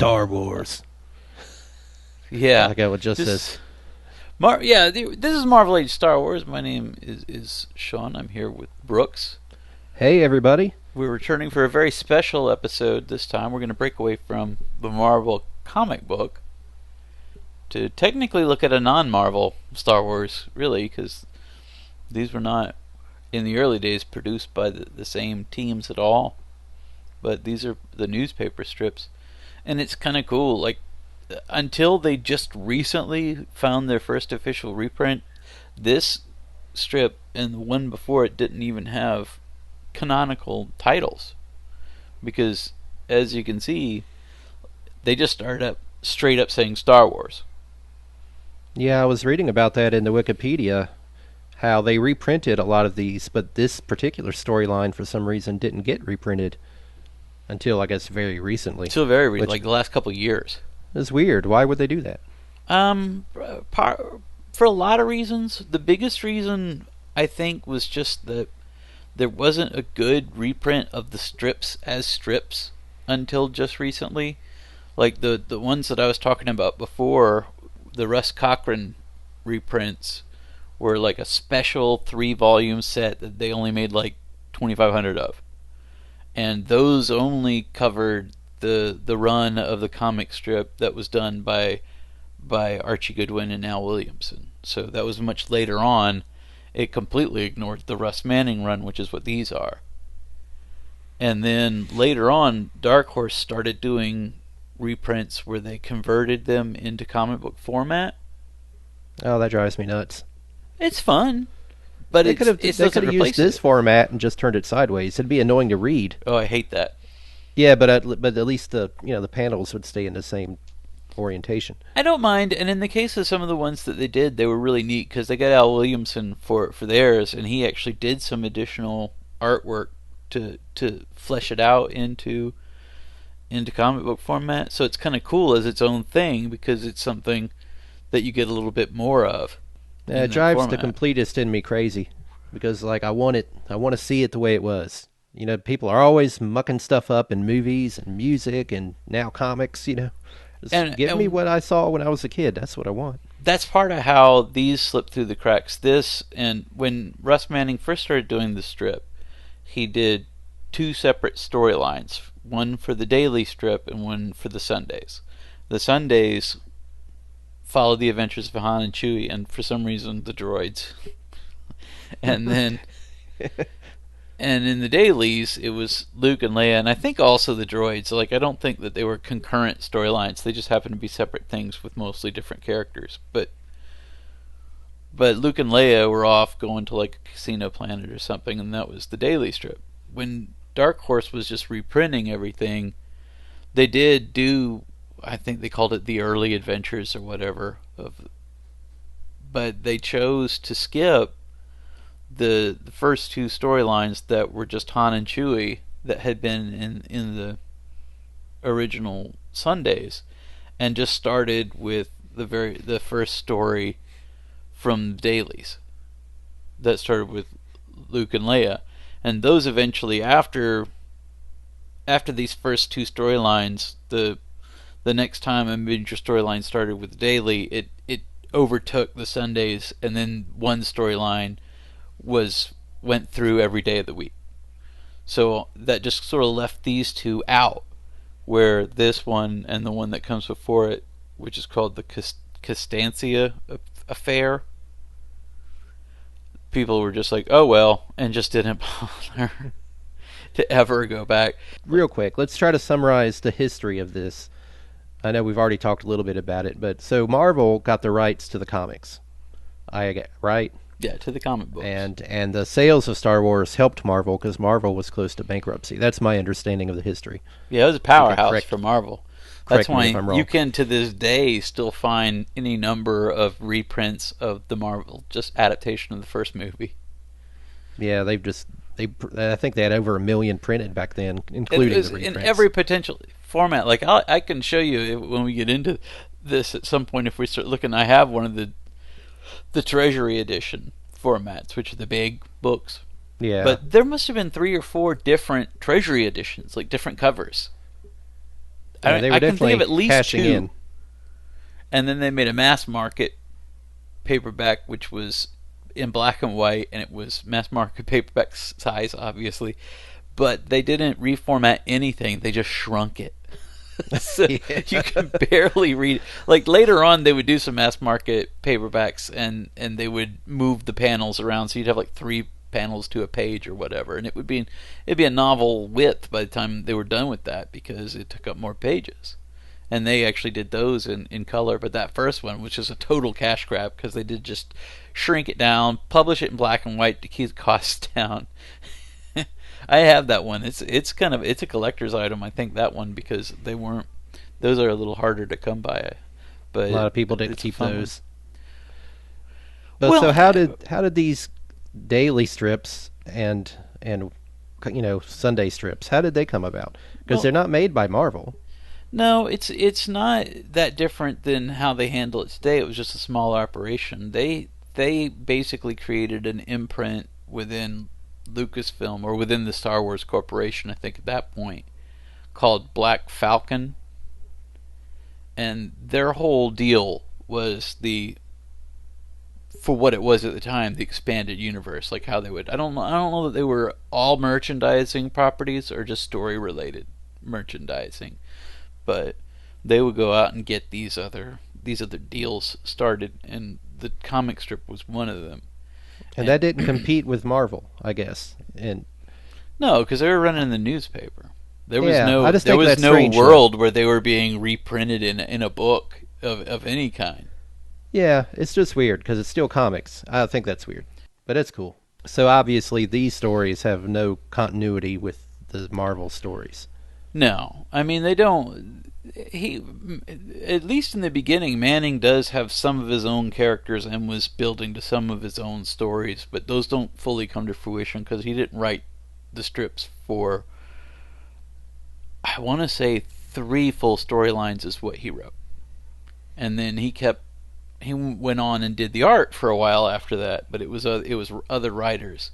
Star Wars. Yeah. Like it just says. This is Marvel Age Star Wars. My name is Sean. I'm here with Brooks. Hey, everybody. We're returning for a very special episode this time. We're going to break away from the Marvel comic book to technically look at a non-Marvel Star Wars, really, because these were not, in the early days, produced by the same teams at all. But these are the newspaper strips. And it's kind of cool. Like, until they just recently found their first official reprint, this strip and the one before it didn't even have canonical titles. Because, as you can see, they just started up straight up saying Star Wars. Yeah, I was reading about that in the Wikipedia, how they reprinted a lot of these, but this particular storyline, for some reason, didn't get reprinted until, I guess, very recently. Until very recently, like the last couple of years. It's weird. Why would they do that? For a lot of reasons. The biggest reason, I think, was just that there wasn't a good reprint of the strips as strips until just recently. Like the ones that I was talking about before, the Russ Cochran reprints were like a special 3-volume set that they only made like 2,500 of. And those only covered the run of the comic strip that was done by Archie Goodwin and Al Williamson. So that was much later on. It completely ignored the Russ Manning run, which is what these are. And then later on, Dark Horse started doing reprints where they converted them into comic book format. Oh, that drives me nuts. It's fun, but they could have used this format and just turned it sideways. It'd be annoying to read. Oh, I hate that. Yeah, but at least the panels would stay in the same orientation. I don't mind, and in the case of some of the ones that they did, they were really neat because they got Al Williamson for theirs, and he actually did some additional artwork to flesh it out into comic book format. So it's kind of cool as its own thing because it's something that you get a little bit more of. Yeah, it drives the completist in me crazy because like I want to see it the way it was. You know, people are always mucking stuff up in movies and music and now comics, Just give me what I saw when I was a kid. That's what I want. That's part of how these slipped through the cracks. This, and when Russ Manning first started doing the strip, he did 2 separate storylines. One for the daily strip and one for the Sundays. The Sundays followed the adventures of Han and Chewie and for some reason the droids. And then... And in the dailies, it was Luke and Leia, and I think also the droids. Like, I don't think that they were concurrent storylines. They just happened to be separate things with mostly different characters. But Luke and Leia were off going to like a casino planet or something, and that was the daily strip. When Dark Horse was just reprinting everything, they did do, I think they called it the early adventures or whatever. But they chose to skip the first 2 storylines that were just Han and Chewie that had been in the original Sundays, and just started with the first story from the dailies that started with Luke and Leia, and those eventually after these first 2 storylines, the next time a major storyline started with the daily, it overtook the Sundays, and then one storyline went through every day of the week. So that just sort of left these 2 out, where this one and the one that comes before it, which is called the Kashyyyk affair, people were just like, oh well, and just didn't bother to ever go back. Real quick, let's try to summarize the history of this. I know we've already talked a little bit about it, but so Marvel got the rights to the comics. Right? Yeah, to the comic books. And the sales of Star Wars helped Marvel because Marvel was close to bankruptcy. That's my understanding of the history. Yeah, it was a powerhouse for Marvel. That's why you can, to this day, still find any number of reprints of the Marvel, just adaptation of the first movie. Yeah, I think they had over 1 million printed back then, including the reprints. In every potential format. Like, I can show you when we get into this at some point if we start looking. I have one of the Treasury Edition formats, which are the big books. Yeah. But there must have been 3 or 4 different Treasury Editions, like different covers. They were I can think of definitely at least cashing 2. in. And then they made a mass market paperback, which was in black and white, and it was mass market paperback size, obviously. But they didn't reformat anything; they just shrunk it. So Yeah. you can barely read it. Like later on, they would do some mass market paperbacks, and they would move the panels around, so you'd have like 3 panels to a page or whatever, and it'd be a novel width by the time they were done with that because it took up more pages. And they actually did those in color, but that first one, which is a total cash grab because they did just shrink it down, publish it in black and white to keep the costs down. I have that one. It's a collector's item. I think that one because those are a little harder to come by. But A lot of people didn't keep those. But Well, so how did these daily strips and Sunday strips, how did they come about? Because they're not made by Marvel. No, it's not that different than how they handle it today. It was just a small operation. They basically created an imprint within Lucasfilm or within the Star Wars Corporation, I think at that point, called Black Falcon. And their whole deal was for what it was at the time, the expanded universe, like how they would I don't know that they were all merchandising properties or just story related merchandising. But they would go out and get these other deals started, and the comic strip was one of them. And that didn't compete with Marvel, I guess. And No, because they were running the newspaper. There was I just there think was that's no strange, world where they were being reprinted in a book of any kind. yeah, it's just weird because it's still comics. I think that's weird, but it's cool. So obviously these stories have no continuity with the Marvel stories. No, I mean they don't. He, at least in the beginning, Manning does have some of his own characters and was building to some of his own stories, but those don't fully come to fruition because he didn't write the strips for. I want to say 3 full storylines is what he wrote, and then he went on and did the art for a while after that, but it was other writers.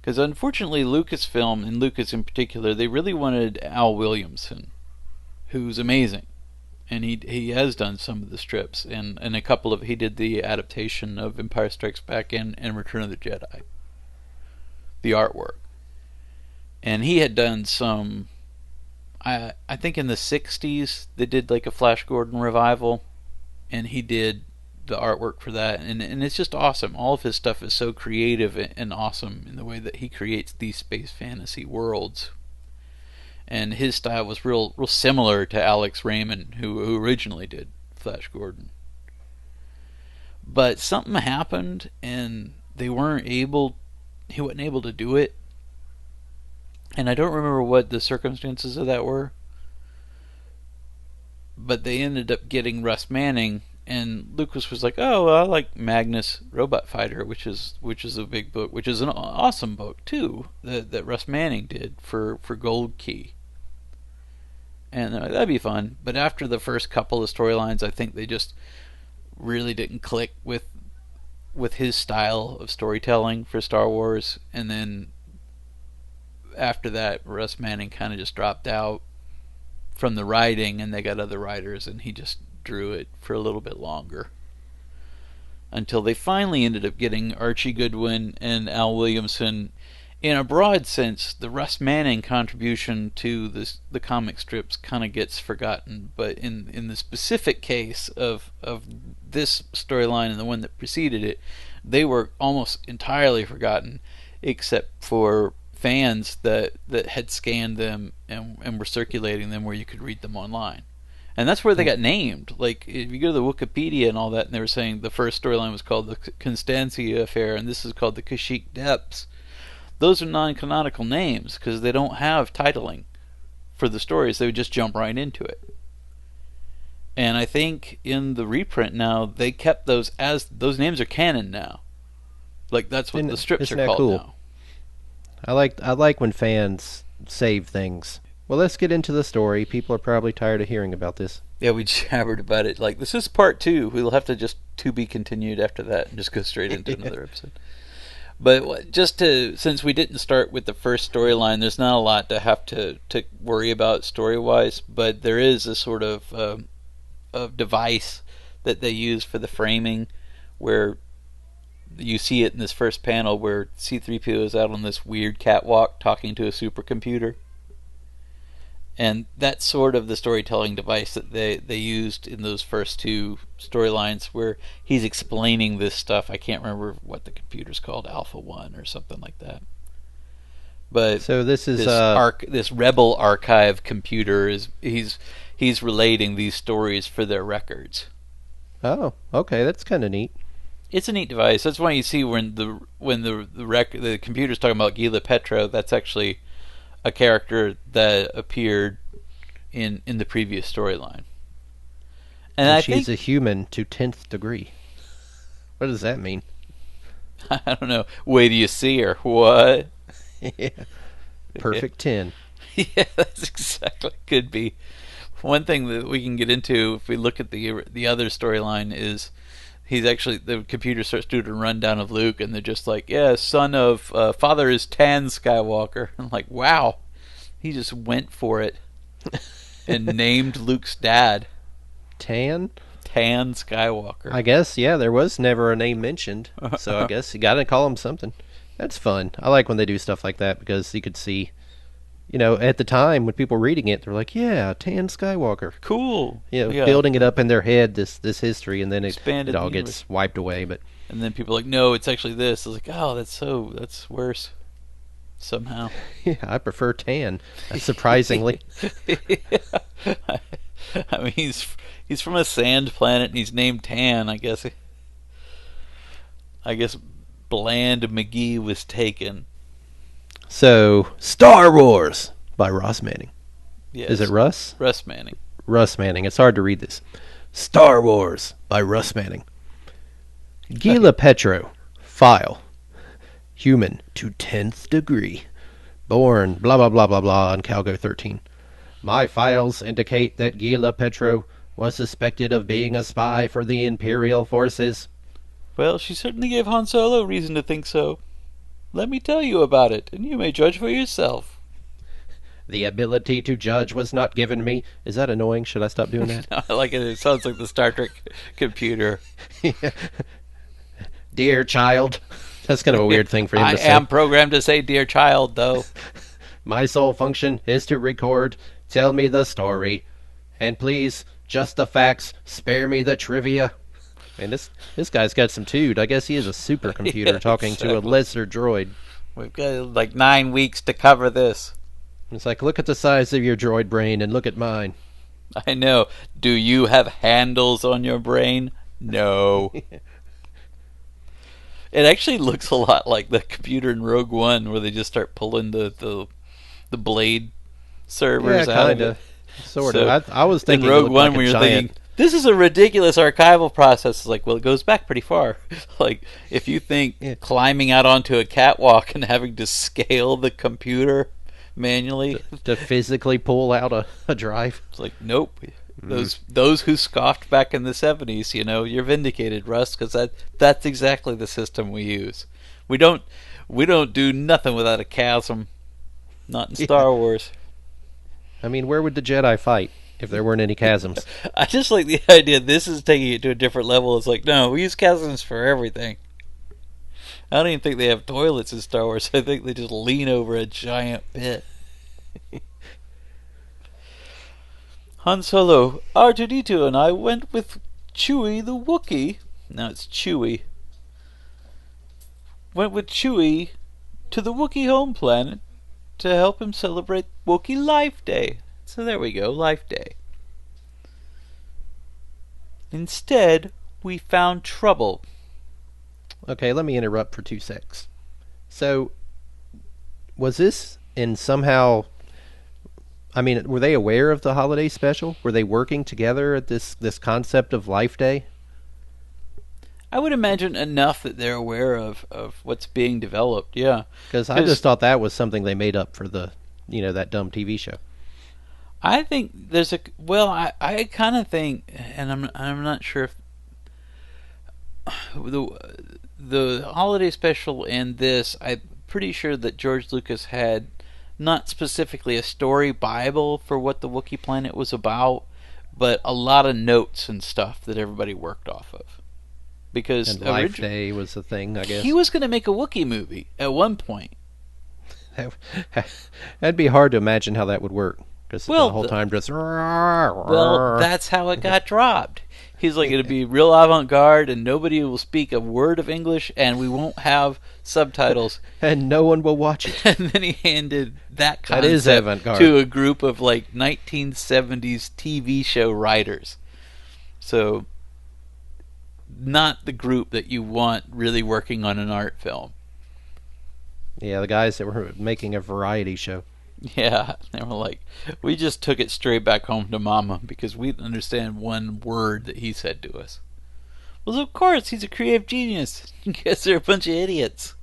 Because unfortunately, Lucasfilm, and Lucas in particular, they really wanted Al Williamson, who's amazing. And he has done some of the strips, and a couple of... He did the adaptation of Empire Strikes Back and Return of the Jedi. The artwork. And he had done some... I think in the 60s, they did like a Flash Gordon revival, and he did the artwork for that, and it's just awesome. All of his stuff is so creative and awesome in the way that he creates these space fantasy worlds. And his style was real similar to Alex Raymond, who originally did Flash Gordon. But something happened, and he wasn't able to do it. And I don't remember what the circumstances of that were. But they ended up getting Russ Manning, and Lucas was like, "Oh, well, I like Magnus Robot Fighter, which is a big book, which is an awesome book too that Russ Manning did for Gold Key." And they're like, "That'd be fun." But after the first couple of storylines, I think they just really didn't click with his style of storytelling for Star Wars. And then after that, Russ Manning kind of just dropped out from the writing, and they got other writers, and he just drew it for a little bit longer until they finally ended up getting Archie Goodwin and Al Williamson. In a broad sense, the Russ Manning contribution to the comic strips kind of gets forgotten, but in the specific case of this storyline and the one that preceded it, they were almost entirely forgotten, except for fans that had scanned them and were circulating them where you could read them online. And that's where they got named. Like, if you go to the Wikipedia and all that, and they were saying the first storyline was called the Constancia Affair, and this is called the Kashyyyk Depths. Those are non-canonical names, because they don't have titling for the stories. They would just jump right into it. And I think in the reprint now, they kept those as... Those names are canon now. Like, that's what the strips are called cool? now. I like when fans save things. Well, let's get into the story. People are probably tired of hearing about this. Yeah, we jabbered about it. Like, this is part 2. We'll have to just to be continued after that and just go straight into another episode. But since we didn't start with the first storyline, there's not a lot to have to worry about story-wise, but there is a sort of device that they use for the framing where you see it in this first panel where C-3PO is out on this weird catwalk talking to a supercomputer. And that's sort of the storytelling device that they used in those first two storylines where he's explaining this stuff. I can't remember what the computer's called, Alpha 1 or something like that. But so this is this Rebel archive computer he's relating these stories for their records. Oh, okay, that's kind of neat. It's a neat device. That's why you see when the computer's talking about Gila Petra, that's actually a character that appeared in the previous storyline. And I she's think a human to 10th degree. What does that mean? I don't know. Wait till you see her. What? Yeah. Perfect 10. Yeah, that's exactly. Could be. One thing that we can get into if we look at the other storyline is the computer starts doing a rundown of Luke, and they're just like, yeah, son of father is Tan Skywalker. I'm like, wow, he just went for it and named Luke's dad Tan Skywalker. I guess, yeah, there was never a name mentioned, so I guess you gotta call him something. That's fun. I like when they do stuff like that because you could see, at the time when people reading it, they're like, yeah, Tan Skywalker. Cool. Yeah, building it up in their head, this history, and then it all gets wiped away. And then people are like, no, it's actually this. I was like, oh, that's worse somehow. Yeah, I prefer Tan, surprisingly. I mean, he's from a sand planet and he's named Tan. I guess Bland McGee was taken. So, Star Wars by Russ Manning. Yes. Is it Russ? Russ Manning. Russ Manning. It's hard to read this. Star Wars by Russ Manning. Gila Petro. File. Human to 10th degree. Born blah blah blah blah blah on Calgo 13. My files indicate that Gila Petro was suspected of being a spy for the Imperial forces. Well, she certainly gave Han Solo reason to think so. Let me tell you about it, and you may judge for yourself. The ability to judge was not given me. Is that annoying? Should I stop doing that? I like it. It sounds like the Star Trek computer. Dear child. That's kind of a weird thing for him to say. I am programmed to say dear child, though. My sole function is to record, tell me the story, and please, just the facts, spare me the trivia. Man, this guy's got some toot. I guess he is a supercomputer talking to a lesser droid. We've got like 9 weeks to cover this. It's like, look at the size of your droid brain and look at mine. I know. Do you have handles on your brain? No. It actually looks a lot like the computer in Rogue One where they just start pulling the blade servers out of it. Sort of. I was thinking in Rogue One like when you're giant... thinking, this is a ridiculous archival process. It's like, well, it goes back pretty far. Like, if you think climbing out onto a catwalk and having to scale the computer manually to physically pull out a drive. It's like, nope. Those who scoffed back in the 70s, you're vindicated, Russ, because that's exactly the system we use. We don't do nothing without a chasm. Not in Star Wars. I mean, where would the Jedi fight if there weren't any chasms? I just like the idea this is taking it to a different level. It's like, no, we use chasms for everything. I don't even think they have toilets in Star Wars. I think they just lean over a giant pit. Han Solo, R2-D2, and I went with Chewie the Wookiee. Now it's Chewie. Went with Chewie to the Wookiee home planet to help him celebrate Wookiee Life Day. So there we go, Life Day. Instead, we found trouble. Okay, let me interrupt for 2 secs. So, was this in somehow... I mean, were they aware of the holiday special? Were they working together at this concept of Life Day? I would imagine enough that they're aware of what's being developed, yeah. Because I just thought that was something they made up for the, that dumb TV show. I think there's I kind of think, and I'm not sure if the holiday special and this, I'm pretty sure that George Lucas had not specifically a story Bible for what the Wookiee planet was about, but a lot of notes and stuff that everybody worked off of. Because And Life Day was the thing, I guess. he was going to make a Wookiee movie at one point. That'd be hard to imagine how that would work. Because Well, the whole time just... Well, that's how it got dropped. He's like, it'll be real avant-garde, and nobody will speak a word of English, and we won't have subtitles. And no one will watch it. And then he handed that That is concept avant-garde. to a group of like 1970s TV show writers. So, not the group that you want really working on an art film. Yeah, the guys that were making a variety show. Yeah, they were like, we just took it straight back home to Mama because we didn't understand one word that he said to us. Well, of course, he's a creative genius. You guys are a bunch of idiots.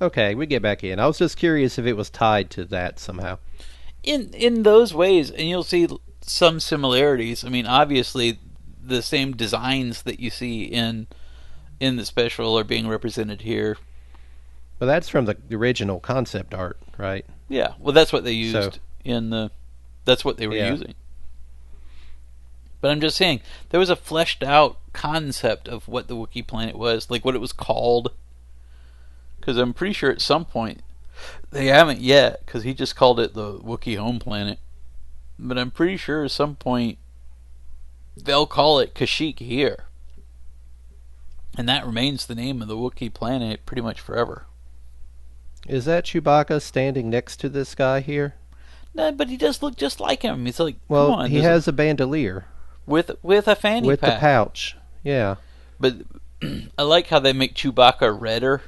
Okay, we get back in. I was just curious if it was tied to that somehow. In those ways, and you'll see some similarities. I mean, obviously, the same designs that you see in the special are being represented here. But that's from the original concept art, right? Yeah, well, that's what they used that's what they were using. But I'm just saying, there was a fleshed out concept of what the Wookiee planet was, like what it was called. Because I'm pretty sure at some point, they haven't yet, because he just called it the Wookiee home planet. But I'm pretty sure at some point, they'll call it Kashyyyk here. And that remains the name of the Wookiee planet pretty much forever. Is that Chewbacca standing next to this guy here? No, but he does look just like him. He's like, Well, come on, he has a bandolier. with a fanny With pack. the pouch. Yeah. But I like how they make Chewbacca redder,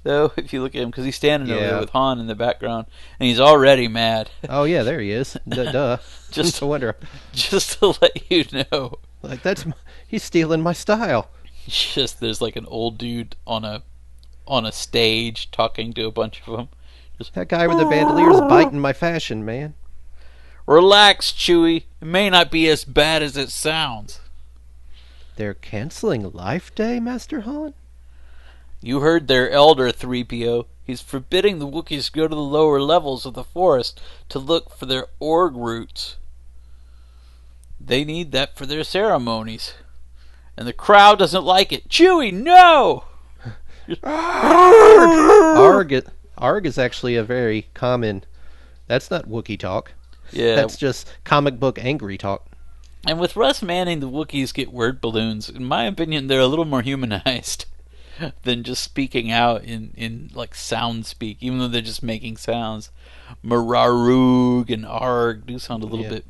though, if you look at him, because he's standing over there with Han in the background, and he's already mad. Oh, yeah, there he is. Duh. Just no wonder. Just to let you know. Like, he's stealing my style. Just there's like an old dude on a stage talking to a bunch of them. Just, That guy with the bandelier's biting my fashion, man. relax, Chewie. It may not be as bad as it sounds. They're canceling Life Day, Master Han? You heard their elder, 3PO. He's forbidding the Wookiees to go to the lower levels of the forest to look for their Org roots. They need that for their ceremonies. And the crowd doesn't like it. Chewie, no! Arg is actually a very common... That's not Wookiee talk. Yeah. That's just comic book angry talk. And with Russ Manning, the Wookiees get word balloons. In my opinion, they're a little more humanized than just speaking out in like sound speak, even though they're just making sounds. Mararug and Arg do sound a little bit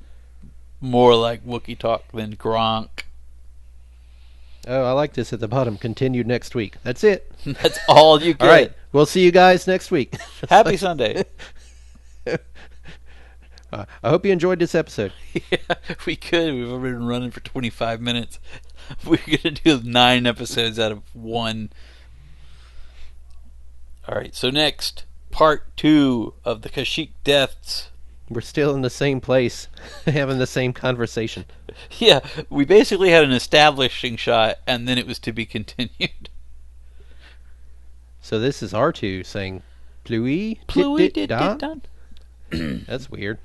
more like Wookiee talk than Gronk. Oh, I like this at the bottom. Continued next week. That's it. That's all you get. All right. We'll see you guys next week. Happy Sunday. I hope you enjoyed this episode. Yeah, we could. We've already been running for 25 minutes. We're going to do 9 episodes out of 1. Alright, so next, part 2 of the Kashyyyk deaths. We're still in the same place, having the same conversation. Yeah, we basically had an establishing shot, and then it was to be continued. So this is R2 saying, Pluie? Did done. That's weird.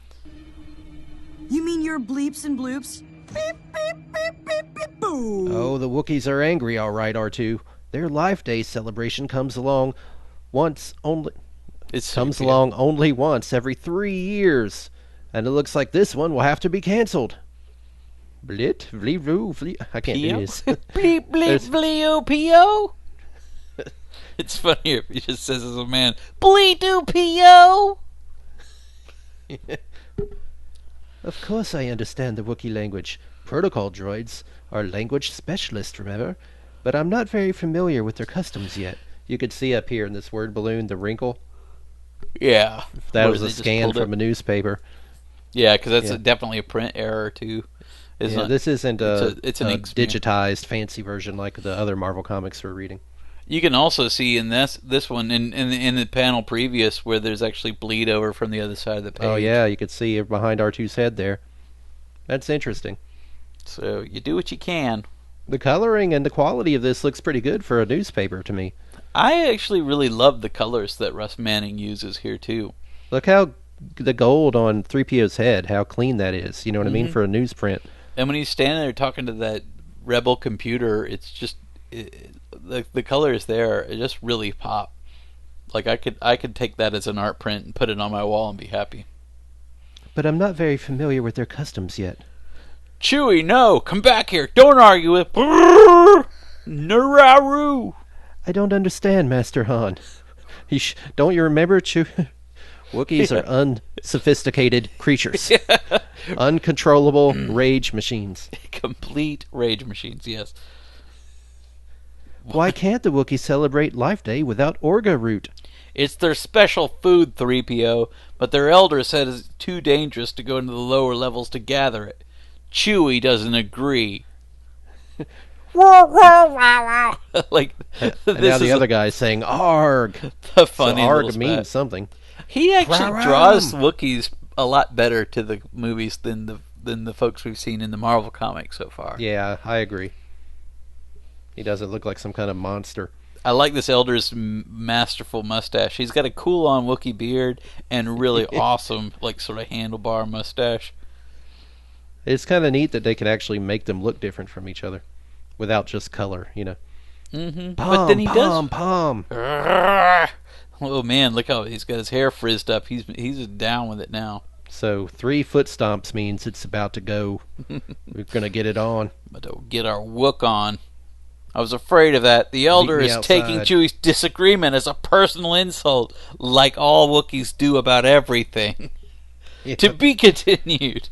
You mean your bleeps and bloops? Beep, beep, beep, beep, beep, boo. Oh, the Wookiees are angry, all right, R2. Their Life Day celebration comes along only once every 3 years. And it looks like this one will have to be canceled. Blit, vlee, vloo, vlee. I can't do this. Bleep, bleep, vleo, P.O. It's funnier if he just says as a man, Bleep, P.O. Of course I understand the Wookiee language. Protocol droids are language specialists, remember? But I'm not very familiar with their customs yet. You could see up here in this word balloon the wrinkle. Yeah. That was a scan from a newspaper. Yeah, because that's definitely a print error, too. This isn't it's an digitized fancy version like the other Marvel comics we're reading. You can also see in this one, in the panel previous, where there's actually bleed over from the other side of the page. Oh, yeah, you could see behind R2's head there. That's interesting. So, you do what you can. The coloring and the quality of this looks pretty good for a newspaper to me. I actually really love the colors that Russ Manning uses here too. Look how the gold on 3PO's head, how clean that is. You know what I mean? For a newsprint. And when he's standing there talking to that rebel computer, it's just the colors there. It just really pop. Like I could take that as an art print and put it on my wall and be happy. But I'm not very familiar with their customs yet. Chewie, no! Come back here! Don't argue with Nararu! I don't understand, Master Han. Don't you remember, Wookiees are unsophisticated creatures. Uncontrollable rage machines. Complete rage machines, yes. Why can't the Wookiees celebrate Life Day without Orga root? It's their special food, 3PO, but their elder said it's too dangerous to go into the lower levels to gather it. Chewie doesn't agree. Like, and now the other guy's saying "arg." The funny so arg little means spat. something. He actually draws Wookiees a lot better to the movies than the folks we've seen in the Marvel comics so far. Yeah, I agree. He doesn't look like some kind of monster. I like this elder's masterful mustache. He's got a cool-on Wookiee beard and really awesome, like, sort of handlebar mustache. It's kind of neat that they can actually make them look different from each other without just color, you know. Mm-hmm. Pom, But then he pom, does. Pom. Oh man, look how he's got his hair frizzed up. He's down with it now. So 3 foot stomps means it's about to go. We're gonna get it on. But to get our Wook on. I was afraid of that. The elder is taking Chewie's disagreement as a personal insult, like all Wookiees do about everything. Yeah. To be continued.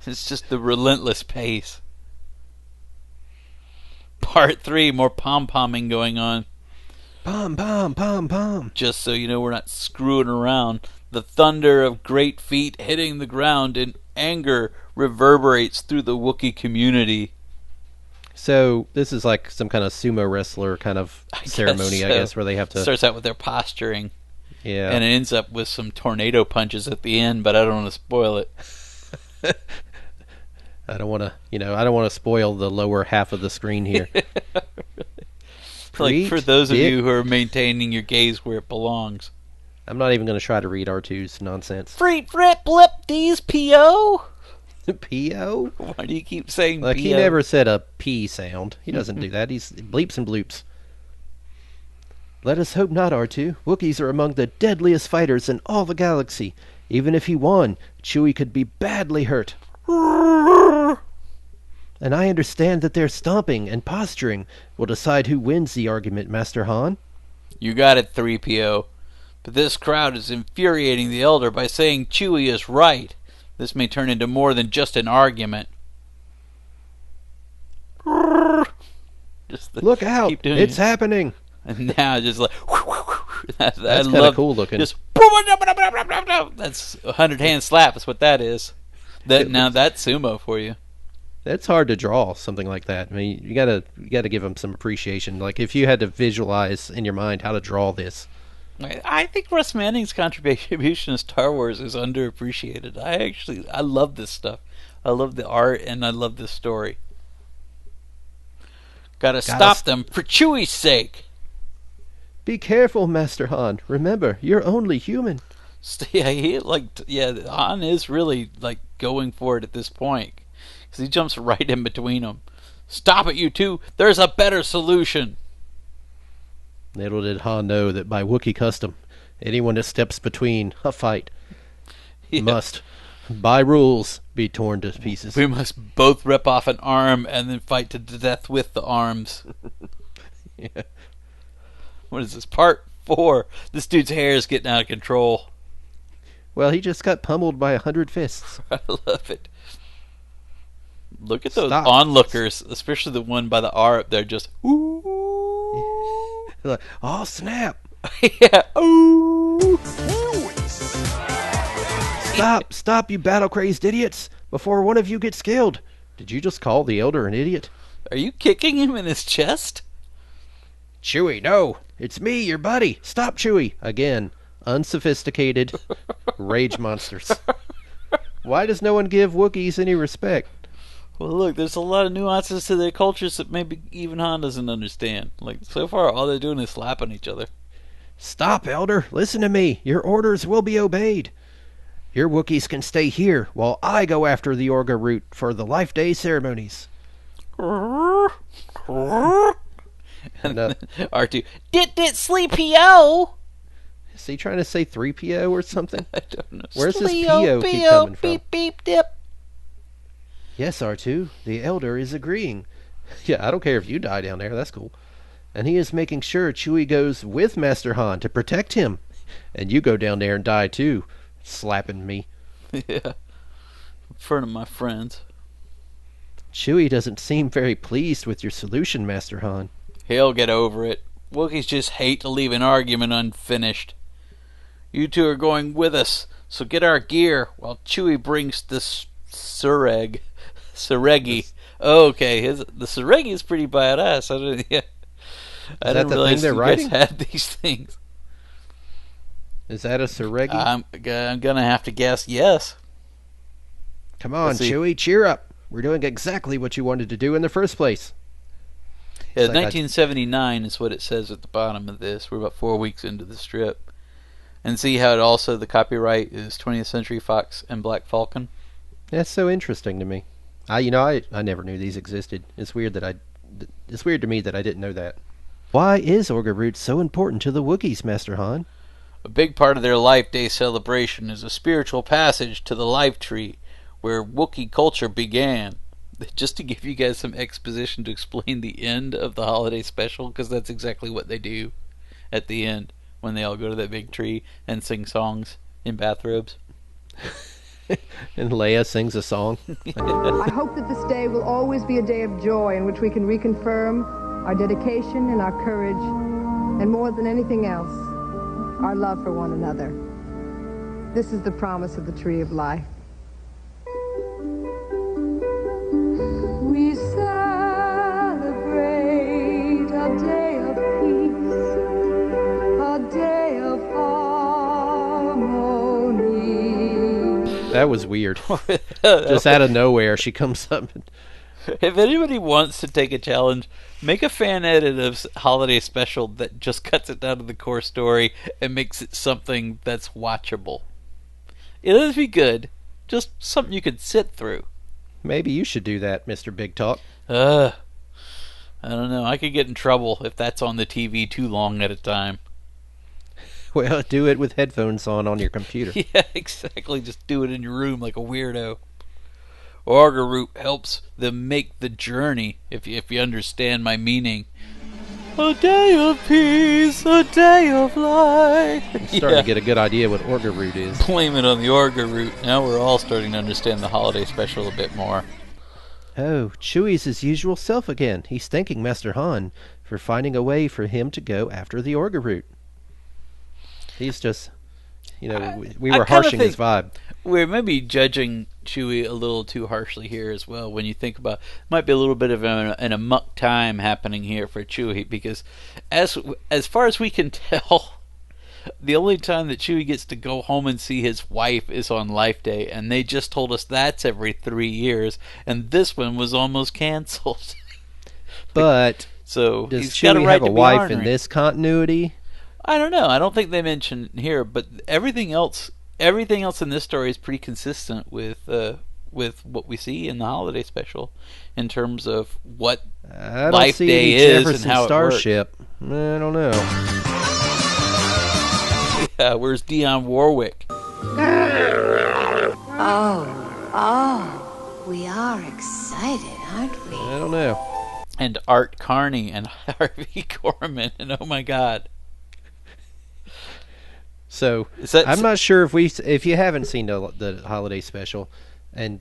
It's just the relentless pace. Part 3, more pom-pomming going on. Pom, pom, pom, pom. Just so you know we're not screwing around. The thunder of great feet hitting the ground in anger reverberates through the Wookiee community. So this is like some kind of sumo wrestler kind of ceremony, I guess, where they have to... Starts out with their posturing. Yeah. And it ends up with some tornado punches at the end, but I don't want to spoil it. I don't want to spoil the lower half of the screen here. Like, for those of you who are maintaining your gaze where it belongs. I'm not even going to try to read R2's nonsense. Freep, frip, blip, these, P.O.? P.O.? Why do you keep saying Like, P.O.? he never said a P sound. He doesn't do that. He's bleeps and bloops. Let us hope not, R2. Wookiees are among the deadliest fighters in all the galaxy. Even if he won, Chewie could be badly hurt. And I understand that their stomping and posturing will decide who wins the argument, Master Han. You got it, 3PO. But this crowd is infuriating the Elder by saying Chewie is right. This may turn into more than just an argument. Look out! It's happening! And now just like... That's kind of cool looking. Just... That's a 100-hand slap is what that is. Now that's sumo for you. That's hard to draw, something like that. I mean, you gotta give them some appreciation. Like, if you had to visualize in your mind how to draw this. I think Russ Manning's contribution to Star Wars is underappreciated. I love this stuff. I love the art, and I love this story. Gotta stop them for Chewie's sake. Be careful, Master Han. Remember, you're only human. Han is really like going for it at this point. Because he jumps right in between them. Stop it, you two! There's a better solution! Little did Han know that by Wookiee custom, anyone that steps between a fight must, by rules, be torn to pieces. We must both rip off an arm and then fight to the death with the arms. Yeah. What is this? Part 4. This dude's hair is getting out of control. Well, he just got pummeled by 100 fists. I love it. Look at those onlookers, especially the one by the R up there, just ooh. Like, oh snap! Yeah, ooh. Stop, you battle-crazed idiots! Before one of you gets killed. Did you just call the Elder an idiot? Are you kicking him in his chest? Chewie, no! It's me, your buddy! Stop, Chewie! Again, unsophisticated rage monsters. Why does no one give Wookiees any respect? Well, look, there's a lot of nuances to their cultures that maybe even Han doesn't understand. Like, so far, all they're doing is slapping each other. Stop, Elder. Listen to me. Your orders will be obeyed. Your Wookiees can stay here while I go after the Orga route for the Life Day ceremonies. And R2, dit sleepy-o! Is he trying to say 3PO or something? I don't know. Where's this PO keep coming from? Beep, beep, dip. Yes, R2, the Elder is agreeing. Yeah, I don't care if you die down there, that's cool. And he is making sure Chewie goes with Master Han to protect him. And you go down there and die too, slapping me. Yeah, in front of my friends. Chewie doesn't seem very pleased with your solution, Master Han. He'll get over it. Wookiees just hate to leave an argument unfinished. You two are going with us, so get our gear while Chewie brings this Suregi. Oh, okay, the Suregi is pretty badass. I didn't realize you guys had these things. Is that a Suregi? I'm gonna have to guess yes. Come on, Chewie, cheer up. We're doing exactly what you wanted to do in the first place. Yeah, 1979 is what it says at the bottom of this. We're about 4 weeks into the strip. And see how it also, the copyright is 20th Century Fox and Black Falcon? That's so interesting to me. I never knew these existed. It's weird to me that I didn't know that. Why is Orga root so important to the Wookiees, Master Han? A big part of their Life Day celebration is a spiritual passage to the Life Tree, where Wookiee culture began. Just to give you guys some exposition to explain the end of the holiday special, because that's exactly what they do at the end, when they all go to that big tree and sing songs in bathrobes. And Leia sings a song. I hope that this day will always be a day of joy in which we can reconfirm our dedication and our courage, and more than anything else, our love for one another. This is the promise of the Tree of Life. We celebrate a day of peace, a day of harmony. That was weird. Just out of nowhere, she comes up. If anybody wants to take a challenge, make a fan edit of Holiday Special that just cuts it down to the core story and makes it something that's watchable. It doesn't be good, just something you could sit through. Maybe you should do that, Mr. Big Talk. I don't know. I could get in trouble if that's on the TV too long at a time. Well, do it with headphones on your computer. Yeah, exactly. Just do it in your room like a weirdo. Orga root helps them make the journey, if you understand my meaning. A day of peace, a day of light. I'm starting to get a good idea what Orga root is. Blame it on the Orga root. Now we're all starting to understand the holiday special a bit more. Oh, Chewie's his usual self again. He's thanking Master Han for finding a way for him to go after the Orga root. He's just, we were harshing his vibe. We're maybe judging Chewie a little too harshly here as well. When you think about, might be a little bit of an amok time happening here for Chewie, because as far as we can tell, the only time that Chewie gets to go home and see his wife is on Life Day, and they just told us that's every 3 years, and this one was almost canceled. But so does Chewie have a wife in this continuity? I don't know. I don't think they mention here, but everything else in this story is pretty consistent with what we see in the holiday special in terms of what Life Day is and how Starship. It works. I don't know. Yeah, where's Dionne Warwick? Oh, we are excited, aren't we? I don't know. And Art Carney and Harvey Korman, and oh my God. So I'm not sure if you haven't seen the holiday special, and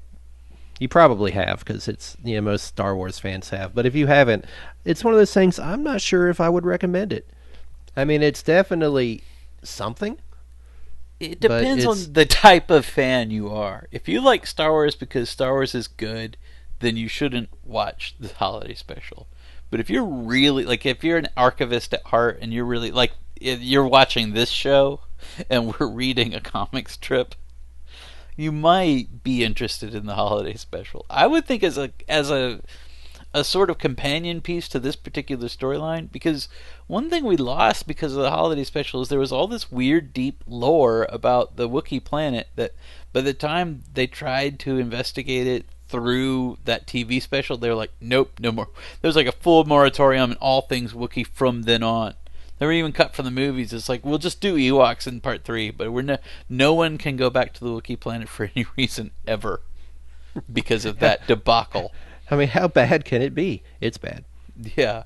you probably have because it's most Star Wars fans have. But if you haven't, it's one of those things. I'm not sure if I would recommend it. I mean, it's definitely something. It depends on the type of fan you are. If you like Star Wars because Star Wars is good, then you shouldn't watch the holiday special. But if you're really if you're an archivist at heart and you're really if you're watching this show and we're reading a comic strip, you might be interested in the holiday special. I would think as a sort of companion piece to this particular storyline, because one thing we lost because of the holiday special is there was all this weird, deep lore about the Wookiee planet that by the time they tried to investigate it through that TV special, they were like, nope, no more. There was like a full moratorium on all things Wookiee from then on. They were even cut from the movies. It's like, we'll just do Ewoks in part 3, but no one can go back to the Wookiee planet for any reason ever because of that debacle. I mean, how bad can it be? It's bad. Yeah.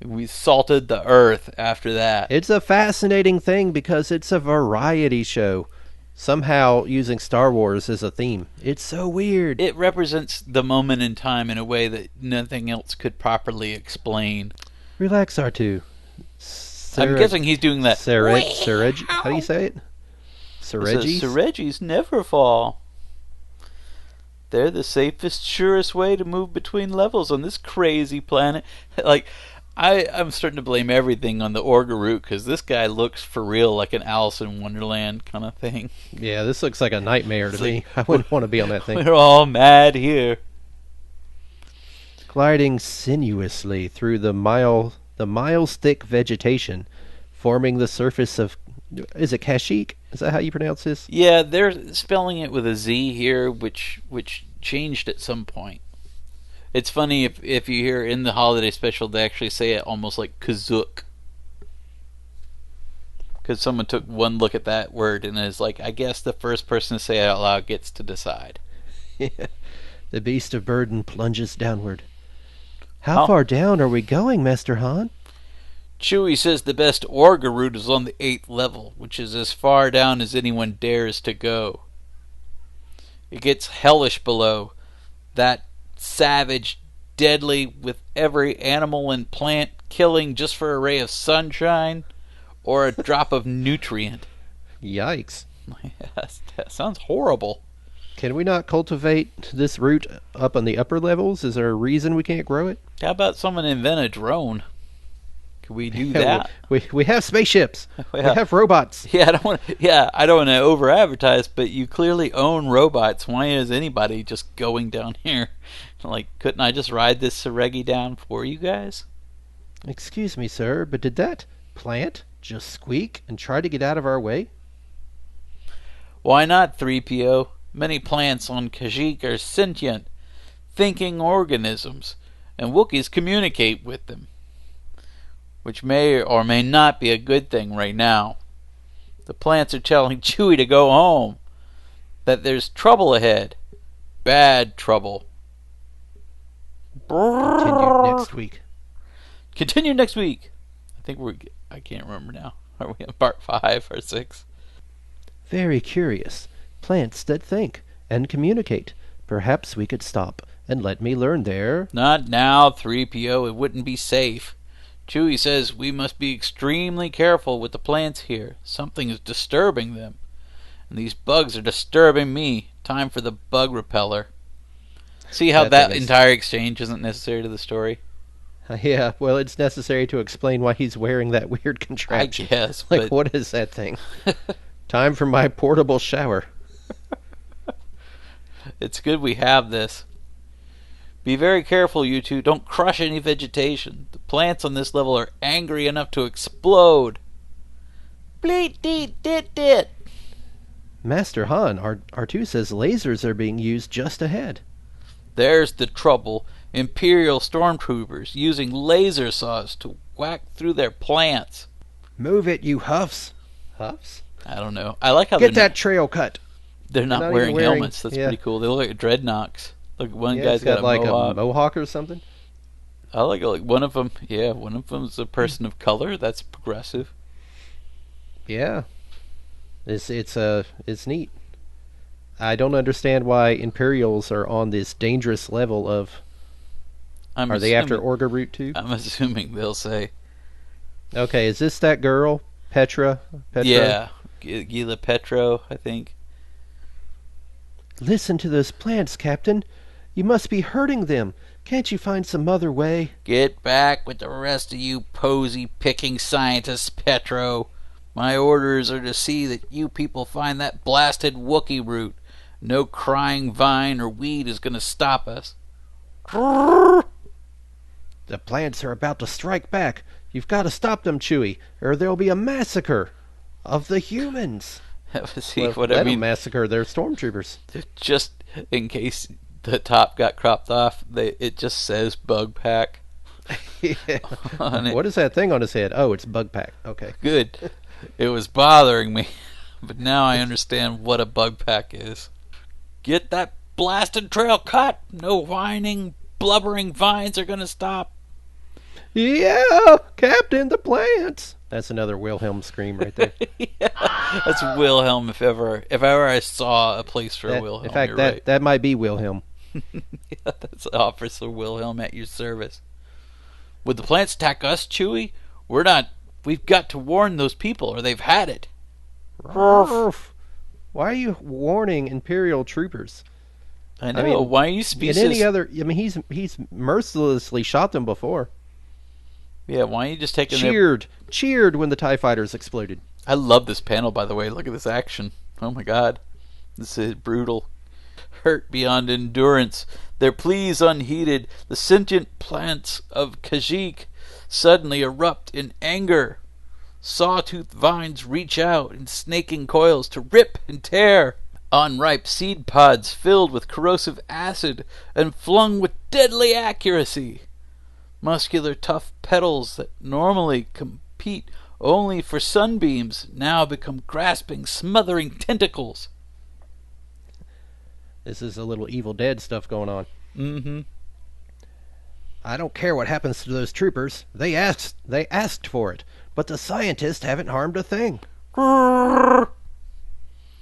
We salted the earth after that. It's a fascinating thing because it's a variety show. Somehow using Star Wars as a theme. It's so weird. It represents the moment in time in a way that nothing else could properly explain. Relax, R2. I'm guessing he's doing that. Sereg? How do you say it? Seregis? Seregis never fall. They're the safest, surest way to move between levels on this crazy planet. Like, I'm starting to blame everything on the Orga route because this guy looks for real like an Alice in Wonderland kind of thing. Yeah, this looks like a nightmare to me. I wouldn't want to be on that thing. We're all mad here. Gliding sinuously through the miles-thick vegetation, forming the surface of... Is it Kashyyyk? Is that how you pronounce this? Yeah, they're spelling it with a Z here, which changed at some point. It's funny if you hear in the holiday special, they actually say it almost like Kazhyyyk. Because someone took one look at that word and is like, I guess the first person to say it out loud gets to decide. Yeah. The beast of burden plunges downward. How far down are we going, Master Han? Chewie says the best Orga route is on the 8th level, which is as far down as anyone dares to go. It gets hellish below. That savage, deadly, with every animal and plant killing just for a ray of sunshine or a drop of nutrient. Yikes. That sounds horrible. Can we not cultivate this root up on the upper levels? Is there a reason we can't grow it? How about someone invent a drone? Can we do that? We have spaceships. We have robots. Yeah, I don't want to over advertise, but you clearly own robots. Why is anybody just going down here? Like, couldn't I just ride this Seregi down for you guys? Excuse me, sir, but did that plant just squeak and try to get out of our way? Why not, 3PO? Many plants on Kashyyyk are sentient, thinking organisms, and Wookiees communicate with them, which may or may not be a good thing right now. The plants are telling Chewie to go home, that there's trouble ahead. Bad trouble. Continue next week. Continue next week. I can't remember now. Are we on part 5 or 6? Very curious. Plants that think and communicate. Perhaps we could stop and let me learn their... Not now, 3PO. It wouldn't be safe. Chewie says we must be extremely careful with the plants here. Something is disturbing them. And these bugs are disturbing me. Time for the bug repeller. See how that entire exchange isn't necessary to the story? Yeah, well, it's necessary to explain why he's wearing that weird contraption. I guess. Like, what is that thing? Time for my portable shower. It's good we have this. Be very careful, you two. Don't crush any vegetation. The plants on this level are angry enough to explode. Bleat, deet, dit, dit. Master Han, R2 says lasers are being used just ahead. There's the trouble. Imperial stormtroopers using laser saws to whack through their plants. Move it, you huffs. Huffs? I don't know. I like how Get that trail cut. They're not wearing helmets. That's pretty cool. They look like dreadnoks. Look, one guy's got like mohawk. a mohawk or something. I like one of them. Yeah, one of them's a person of color. That's progressive. Yeah, it's neat. I don't understand why Imperials are on this dangerous level of. Are they after Orga Route 2? I'm assuming they'll say. Okay, is this that girl, Petra? Yeah, Gila Petro, I think. Listen to those plants, Captain. You must be hurting them. Can't you find some other way? Get back with the rest of you posy-picking scientists, Petro. My orders are to see that you people find that blasted Wookiee route No crying vine or weed is going to stop us. The plants are about to strike back. You've got to stop them, Chewie, or there'll be a massacre of the humans. See, Well, let them massacre their stormtroopers. Just in case the top got cropped off, it just says bug pack. Yeah. What is that thing on his head? Oh, it's bug pack. Okay. Good. It was bothering me, but now I understand what a bug pack is. Get that blasted trail cut. No whining, blubbering vines are going to stop. Yeah, Captain, the plants. That's another Wilhelm scream right there. Yeah, that's Wilhelm if ever I saw a place for a Wilhelm. In fact, right. that might be Wilhelm. Yeah, that's Officer Wilhelm at your service. Would the plants attack us, Chewie? We've got to warn those people or they've had it. Why are you warning Imperial troopers? I know. Why are you species? In any other, he's mercilessly shot them before. Yeah, why are you just taking cheered when the TIE fighters exploded. I love this panel, by the way. Look at this action. Oh my god. This is brutal. Hurt beyond endurance. Their pleas unheeded. The sentient plants of Kashyyyk suddenly erupt in anger. Sawtooth vines reach out in snaking coils to rip and tear. Unripe seed pods filled with corrosive acid and flung with deadly accuracy. Muscular, tough petals that normally compete only for sunbeams now become grasping, smothering tentacles. This is a little Evil Dead stuff going on. Mm-hmm. I don't care what happens to those troopers. They asked for it, but the scientists haven't harmed a thing.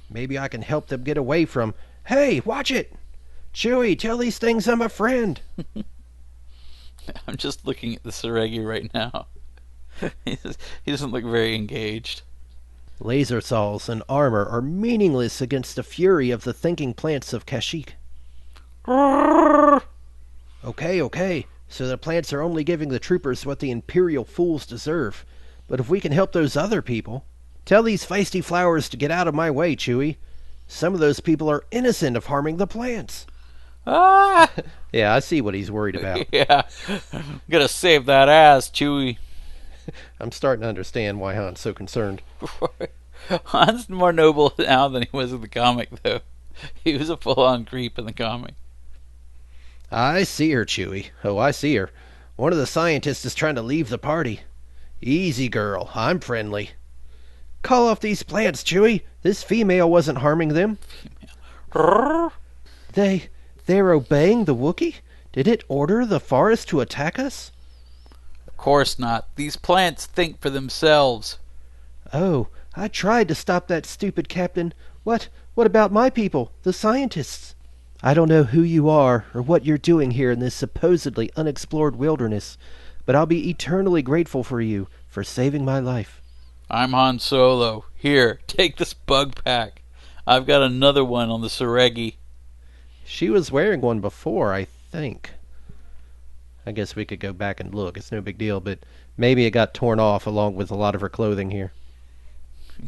Maybe I can help them get away from... Hey, watch it! Chewie, tell these things I'm a friend. I'm just looking at the Seregi right now. He doesn't look very engaged. Laser saws and armor are meaningless against the fury of the thinking plants of Kashyyyk. Okay. So the plants are only giving the troopers what the Imperial fools deserve. But if we can help those other people... Tell these feisty flowers to get out of my way, Chewie. Some of those people are innocent of harming the plants. Ah! Yeah, I see what he's worried about. Yeah. I'm gonna save that ass, Chewie. I'm starting to understand why Han's so concerned. Han's more noble now than he was in the comic, though. He was a full-on creep in the comic. I see her, Chewie. Oh, I see her. One of the scientists is trying to leave the party. Easy, girl. I'm friendly. Call off these plants, Chewie. This female wasn't harming them. They're obeying the Wookiee? Did it order the forest to attack us? Of course not. These plants think for themselves. Oh, I tried to stop that stupid captain. What about my people, the scientists? I don't know who you are or what you're doing here in this supposedly unexplored wilderness, but I'll be eternally grateful for you for saving my life. I'm Han Solo. Here, take this bug pack. I've got another one on the Seregi. She was wearing one before, I think. I guess we could go back and look. It's no big deal, but maybe it got torn off along with a lot of her clothing here.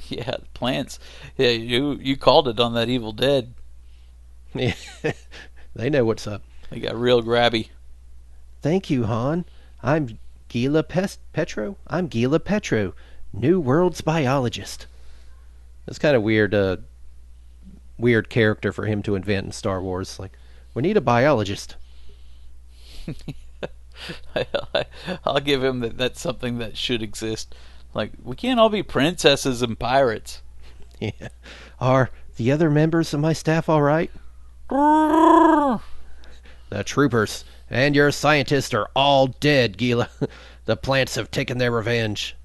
Yeah, the plants. Yeah, you called it on that Evil Dead. Yeah, they know what's up. They got real grabby. Thank you, Han. I'm Gila Petro. I'm Gila Petro, New World's biologist. It's kind of weird character for him to invent in Star Wars. Like, we need a biologist. I'll give him that's something that should exist. Like, we can't all be princesses and pirates. Yeah. Are the other members of my staff all right? The troopers and your scientists are all dead, Gila. The plants have taken their revenge.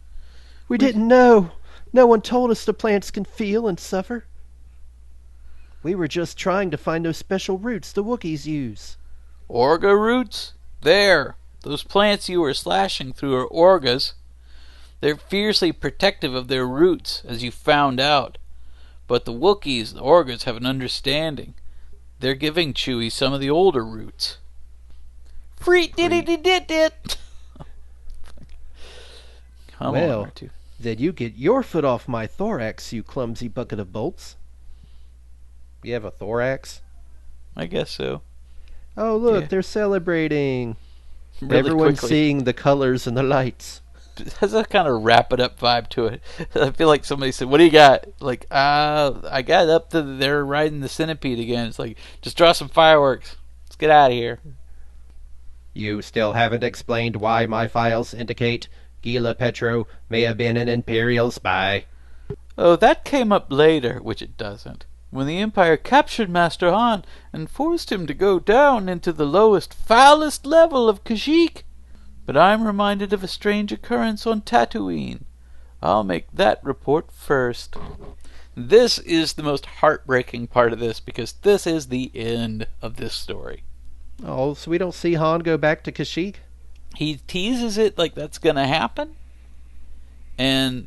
We didn't know. No one told us the plants can feel and suffer. We were just trying to find those special roots the Wookiees use. Orga roots? There. Those plants you were slashing through are Orgas. They're fiercely protective of their roots, as you found out. But the Wookiees, the Orgas, have an understanding. They're giving Chewie some of the older roots. Free did. Come well, on, R2. Then you get your foot off my thorax, you clumsy bucket of bolts. You have a thorax? I guess so. Oh, look, Yeah. they're celebrating. Really Everyone's quickly. seeing the colors and the lights. It has a kind of wrap it up vibe to it. I feel like somebody said, "What do you got?" Like, I got up to they're riding the centipede again. It's like, just draw some fireworks. Let's get out of here. You still haven't explained why my files indicate Gila Petro may have been an Imperial spy. Oh, that came up later, which it doesn't. When the Empire captured Master Han and forced him to go down into the lowest, foulest level of Kashyyyk. But I'm reminded of a strange occurrence on Tatooine. I'll make that report first. This is the most heartbreaking part of this, because this is the end of this story. Oh, so we don't see Han go back to Kashyyyk? He teases it like that's going to happen. And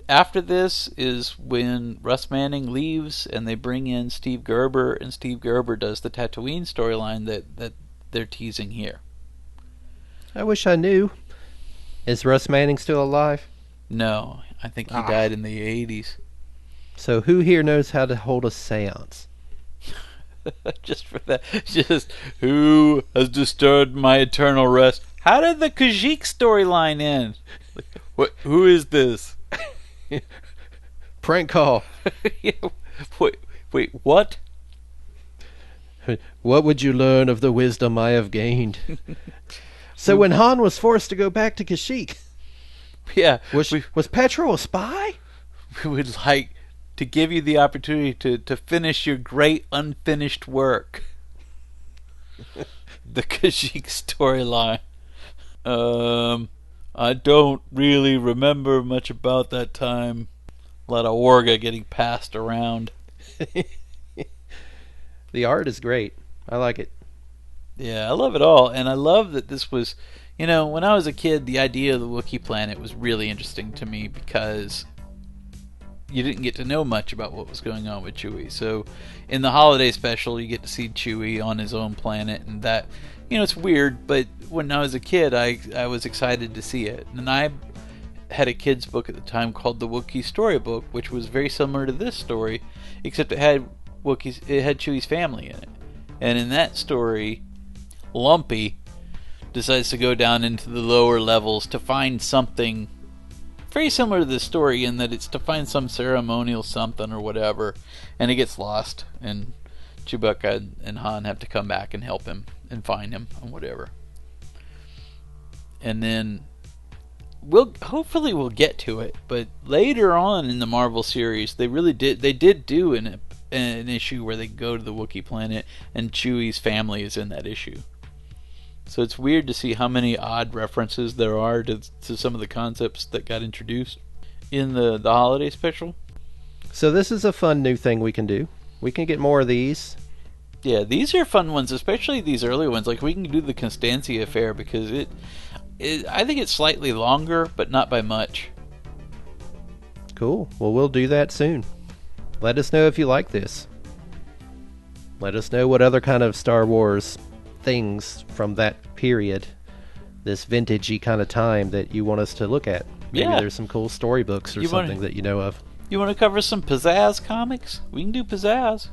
after this is when Russ Manning leaves and they bring in Steve Gerber, and Steve Gerber does the Tatooine storyline that they're teasing here. I wish I knew. Is Russ Manning still alive? No, I think he died in the 80s. So who here knows how to hold a seance? Just for that. Just, who has disturbed my eternal rest? How did the Kazhyyyk storyline end? Like, what? Who is this? Prank call. Yeah, wait, what? What would you learn of the wisdom I have gained? So when Han was forced to go back to Kashyyyk, Yeah, was Petro a spy? we would like to give you the opportunity to finish your great unfinished work. The Kazhyyyk storyline. I don't really remember much about that time. A lot of Orga getting passed around. The art is great. I like it. Yeah, I love it all, and I love that this was, when I was a kid, the idea of the Wookiee planet was really interesting to me because you didn't get to know much about what was going on with Chewie. So in the holiday special, you get to see Chewie on his own planet, and that, it's weird, but when I was a kid, I was excited to see it. And I had a kid's book at the time called The Wookiee Storybook, which was very similar to this story, except it had Chewie's family in it. And in that story, Lumpy decides to go down into the lower levels to find something very similar to this story, in that it's to find some ceremonial something or whatever, and he gets lost, and Chewbacca and Han have to come back and help him and find him and whatever. And then hopefully we'll get to it, but later on in the Marvel series, they did do an issue where they go to the Wookiee planet, and Chewie's family is in that issue. So it's weird to see how many odd references there are to some of the concepts that got introduced in the holiday special. So this is a fun new thing we can do. We can get more of these. Yeah, these are fun ones, especially these early ones. Like, we can do the Constancia affair because I think it's slightly longer, but not by much. Cool. Well, we'll do that soon. Let us know if you like this. Let us know what other kind of Star Wars things from that period, this vintagey kind of time, that you want us to look at. Maybe there's some cool storybooks or something that you know of. You want to cover some pizzazz comics? We can do pizzazz.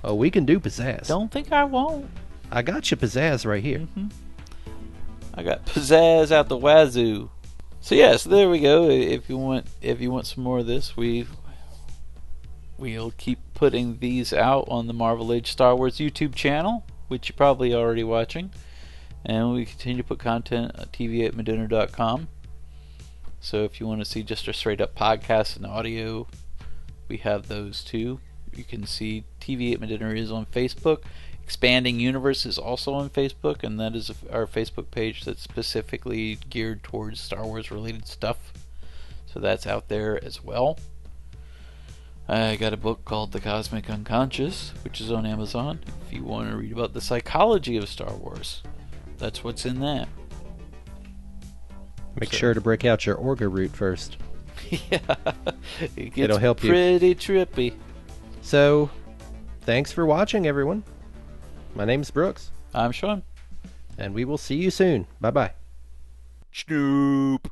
Oh, we can do pizzazz. Don't think I won't. I got you pizzazz right here. Mm-hmm. I got pizzazz out the wazoo. So there we go. If you want some more of this, we'll keep putting these out on the Marvel Age Star Wars YouTube channel, which you're probably already watching, and we continue to put content at tv8madinner.com. So if you want to see just a straight up podcast and audio, we have those too. You can see TV8 Madinner is on Facebook. Expanding Universe is also on Facebook, and that is our Facebook page that's specifically geared towards Star Wars related stuff. So that's out there as well. I got a book called The Cosmic Unconscious, which is on Amazon. If you want to read about the psychology of Star Wars, that's what's in that. Make sure to break out your Orga root first. Yeah, it'll help you. Pretty trippy. So, thanks for watching, everyone. My name's Brooks. I'm Sean. And we will see you soon. Bye-bye. Snoop.